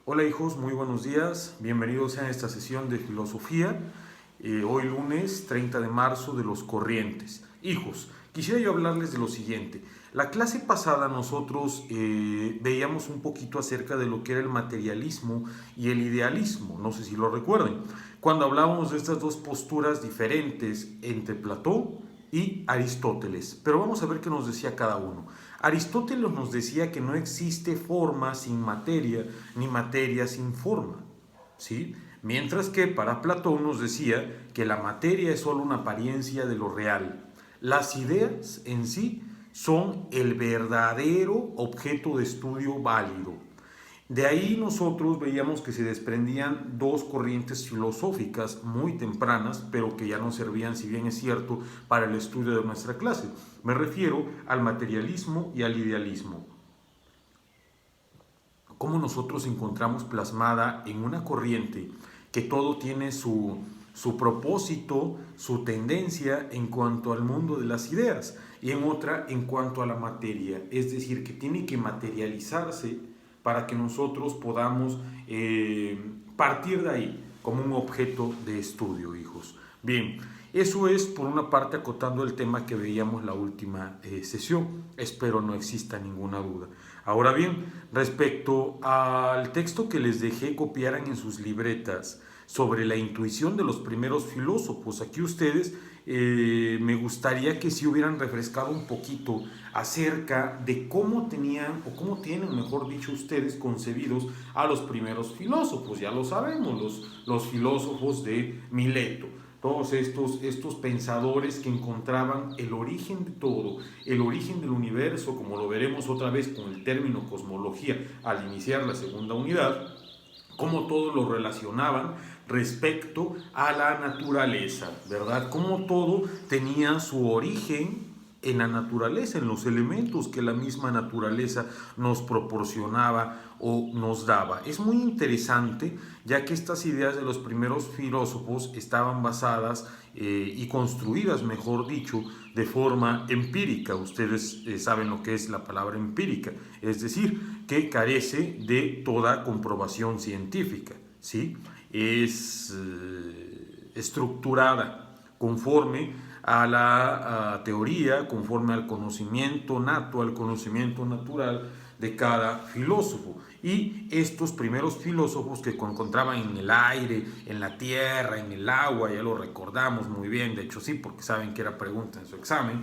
Hola hijos, muy buenos días. Bienvenidos a esta sesión de filosofía. Hoy lunes 30 de marzo de los corrientes. Hijos, quisiera yo hablarles de lo siguiente. La clase pasada nosotros veíamos un poquito acerca de lo que era el materialismo y el idealismo. No sé si lo recuerden. Cuando hablábamos de estas dos posturas diferentes entre Platón y Aristóteles. Pero vamos a ver qué nos decía cada uno. Aristóteles nos decía que no existe forma sin materia, ni materia sin forma, ¿sí? Mientras que para Platón nos decía que la materia es solo una apariencia de lo real. Las ideas en sí son el verdadero objeto de estudio válido. De ahí nosotros veíamos que se desprendían dos corrientes filosóficas muy tempranas, pero que ya no servían, si bien es cierto, para el estudio de nuestra clase. Me refiero al materialismo y al idealismo. Cómo nosotros encontramos plasmada en una corriente que todo tiene su propósito, su tendencia en cuanto al mundo de las ideas y en otra en cuanto a la materia. Es decir, que tiene que materializarse para que nosotros podamos partir de ahí como un objeto de estudio, hijos. Bien, eso es por una parte acotando el tema que veíamos la última sesión. Espero no exista ninguna duda. Ahora bien, respecto al texto que les dejé copiaran en sus libretas sobre la intuición de los primeros filósofos, aquí ustedes me gustaría que si hubieran refrescado un poquito acerca de cómo tenían o cómo tienen, mejor dicho, ustedes concebidos a los primeros filósofos. Ya lo sabemos, los filósofos de Mileto. Todos estos pensadores que encontraban el origen de todo, el origen del universo, como lo veremos otra vez con el término cosmología al iniciar la segunda unidad, cómo todo lo relacionaban respecto a la naturaleza, ¿verdad? Cómo todo tenía su origen en la naturaleza, en los elementos que la misma naturaleza nos proporcionaba o nos daba. Es muy interesante, ya que estas ideas de los primeros filósofos estaban basadas y construidas, mejor dicho, de forma empírica. Ustedes saben lo que es la palabra empírica, es decir, que carece de toda comprobación científica, ¿sí? Es estructurada conforme a la teoría, conforme al conocimiento nato, al conocimiento natural de cada filósofo. Y estos primeros filósofos que encontraban en el aire, en la tierra, en el agua, ya lo recordamos muy bien, de hecho sí, porque saben que era pregunta en su examen,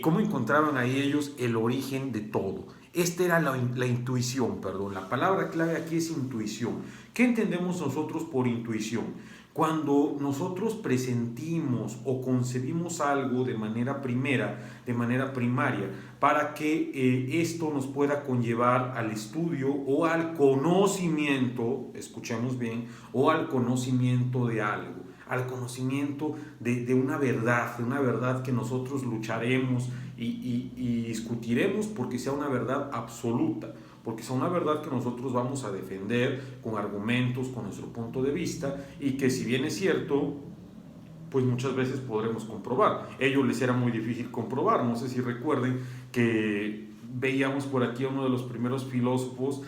cómo encontraban ahí ellos el origen de todo. Esta era la intuición, perdón, la palabra clave aquí es intuición. ¿Qué entendemos nosotros por intuición? Cuando nosotros presentimos o concebimos algo de manera primera, de manera primaria, para que esto nos pueda conllevar al estudio o al conocimiento, escuchemos bien, o al conocimiento de algo, al conocimiento de una verdad que nosotros lucharemos y discutiremos porque sea una verdad absoluta, porque es una verdad que nosotros vamos a defender con argumentos, con nuestro punto de vista, y que si bien es cierto, pues muchas veces podremos comprobar. Ellos les era muy difícil comprobar. No sé si recuerden que veíamos por aquí a uno de los primeros filósofos,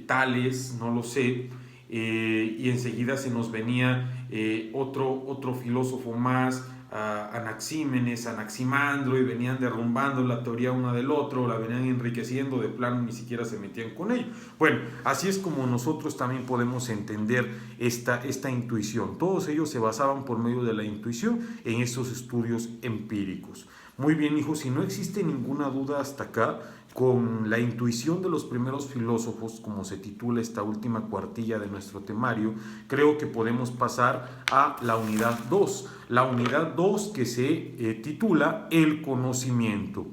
Tales, no lo sé, y enseguida se nos venía otro filósofo más, Anaxímenes, Anaximandro, y venían derrumbando la teoría una del otro, la venían enriqueciendo, de plano ni siquiera se metían con ello. Bueno, así es como nosotros también podemos entender esta intuición. Todos ellos se basaban por medio de la intuición en estos estudios empíricos. Muy bien, hijos, si no existe ninguna duda hasta acá, con la intuición de los primeros filósofos, como se titula esta última cuartilla de nuestro temario, creo que podemos pasar a la unidad 2. La unidad 2 que se titula El conocimiento.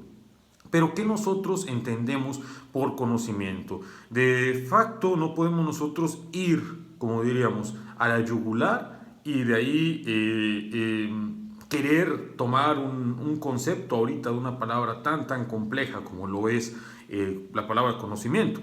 Pero ¿qué nosotros entendemos por conocimiento? De facto no podemos nosotros ir, como diríamos, a la yugular y de ahí querer tomar un concepto ahorita de una palabra tan compleja como lo es la palabra conocimiento.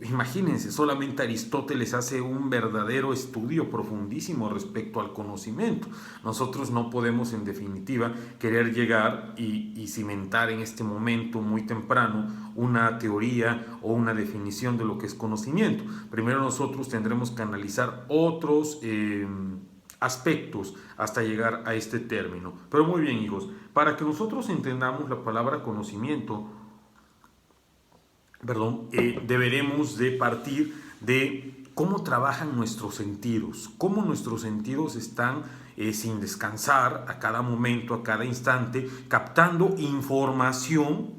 Imagínense, solamente Aristóteles hace un verdadero estudio profundísimo respecto al conocimiento. Nosotros no podemos, en definitiva, querer llegar y cimentar en este momento muy temprano una teoría o una definición de lo que es conocimiento. Primero nosotros tendremos que analizar otros aspectos hasta llegar a este término. Pero muy bien, hijos, para que nosotros entendamos la palabra conocimiento, deberemos de partir de cómo trabajan nuestros sentidos, cómo nuestros sentidos están sin descansar a cada momento, a cada instante, captando información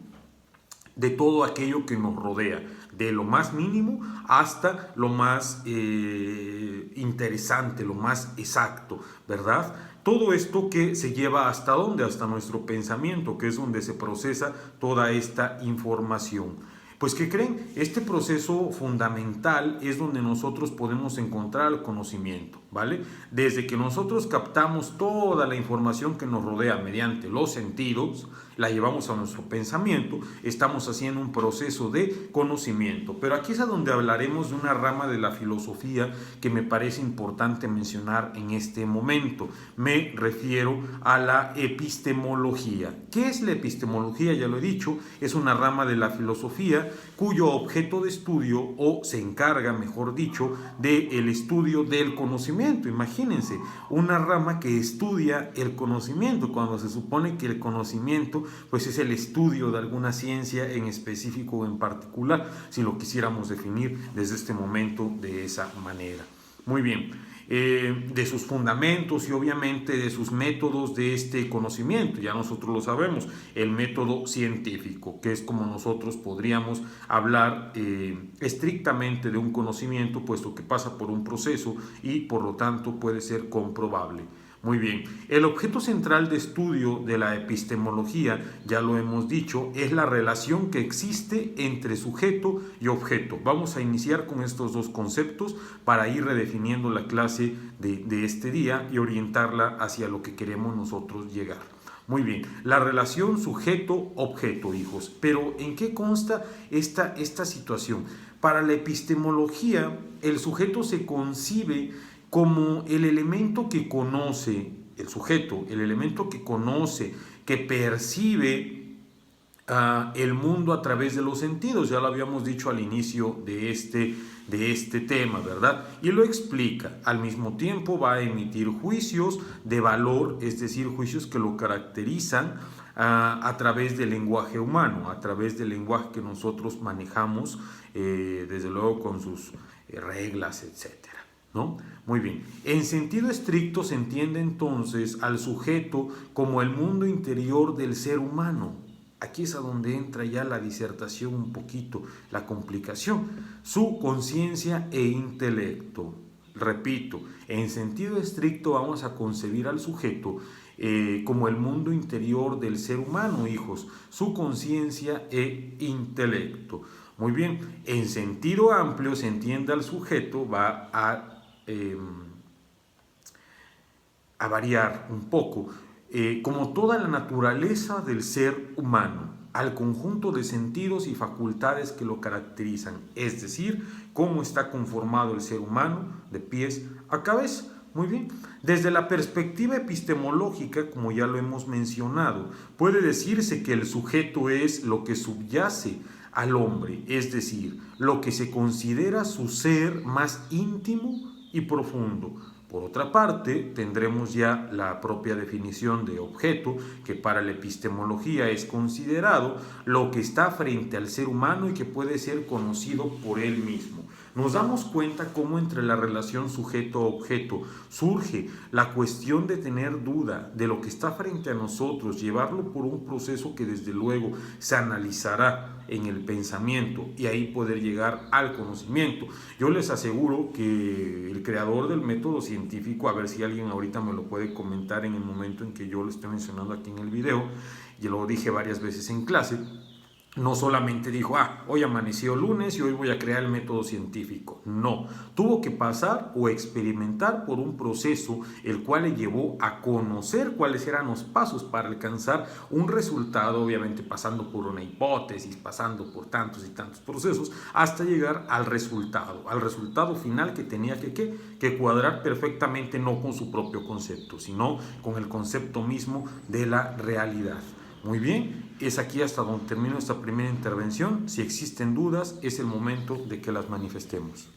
de todo aquello que nos rodea, de lo más mínimo hasta lo más interesante, lo más exacto, ¿verdad? Todo esto que se lleva hasta dónde, hasta nuestro pensamiento, que es donde se procesa toda esta información. Pues, ¿qué creen? Este proceso fundamental es donde nosotros podemos encontrar el conocimiento, ¿vale? Desde que nosotros captamos toda la información que nos rodea mediante los sentidos, la llevamos a nuestro pensamiento, estamos haciendo un proceso de conocimiento. Pero aquí es a donde hablaremos de una rama de la filosofía que me parece importante mencionar en este momento. Me refiero a la epistemología. ¿Qué es la epistemología? Ya lo he dicho, es una rama de la filosofía cuyo objeto de estudio, o se encarga, mejor dicho, del estudio del conocimiento. Imagínense, una rama que estudia el conocimiento, cuando se supone que el conocimiento pues es el estudio de alguna ciencia en específico o en particular, si lo quisiéramos definir desde este momento de esa manera. Muy bien. De sus fundamentos y obviamente de sus métodos de este conocimiento. Ya nosotros lo sabemos, el método científico, que es como nosotros podríamos hablar estrictamente de un conocimiento, puesto que pasa por un proceso y por lo tanto puede ser comprobable. Muy bien, el objeto central de estudio de la epistemología, ya lo hemos dicho, es la relación que existe entre sujeto y objeto. Vamos a iniciar con estos dos conceptos para ir redefiniendo la clase de este día y orientarla hacia lo que queremos nosotros llegar. Muy bien, la relación sujeto-objeto, hijos. Pero ¿en qué consta esta situación? Para la epistemología, el sujeto se concibe como el elemento que conoce, el sujeto, el elemento que conoce, que percibe el mundo a través de los sentidos. Ya lo habíamos dicho al inicio de este tema, ¿verdad? Y lo explica. Al mismo tiempo va a emitir juicios de valor, es decir, juicios que lo caracterizan a través del lenguaje humano, a través del lenguaje que nosotros manejamos, desde luego con sus reglas, etcétera, ¿no? Muy bien. En sentido estricto se entiende entonces al sujeto como el mundo interior del ser humano. Aquí es a donde entra ya la disertación un poquito, la complicación. Su conciencia e intelecto. Repito, en sentido estricto vamos a concebir al sujeto como el mundo interior del ser humano, hijos. Su conciencia e intelecto. Muy bien, en sentido amplio se entiende al sujeto, va a variar un poco, como toda la naturaleza del ser humano, al conjunto de sentidos y facultades que lo caracterizan, es decir, cómo está conformado el ser humano de pies a cabeza. Muy bien, desde la perspectiva epistemológica, como ya lo hemos mencionado, puede decirse que el sujeto es lo que subyace al hombre, es decir, lo que se considera su ser más íntimo y profundo. Por otra parte, tendremos ya la propia definición de objeto, que para la epistemología es considerado lo que está frente al ser humano y que puede ser conocido por él mismo. Nos damos cuenta cómo entre la relación sujeto-objeto surge la cuestión de tener duda de lo que está frente a nosotros, llevarlo por un proceso que desde luego se analizará en el pensamiento y ahí poder llegar al conocimiento. Yo les aseguro que el creador del método científico, a ver si alguien ahorita me lo puede comentar en el momento en que yo lo estoy mencionando aquí en el video, ya lo dije varias veces en clase, No solamente dijo, hoy amaneció lunes y hoy voy a crear el método científico. No, tuvo que pasar o experimentar por un proceso el cual le llevó a conocer cuáles eran los pasos para alcanzar un resultado, obviamente pasando por una hipótesis, pasando por tantos y tantos procesos, hasta llegar al resultado final que tenía que cuadrar perfectamente, no con su propio concepto, sino con el concepto mismo de la realidad. Muy bien, es aquí hasta donde termino esta primera intervención. Si existen dudas, es el momento de que las manifestemos.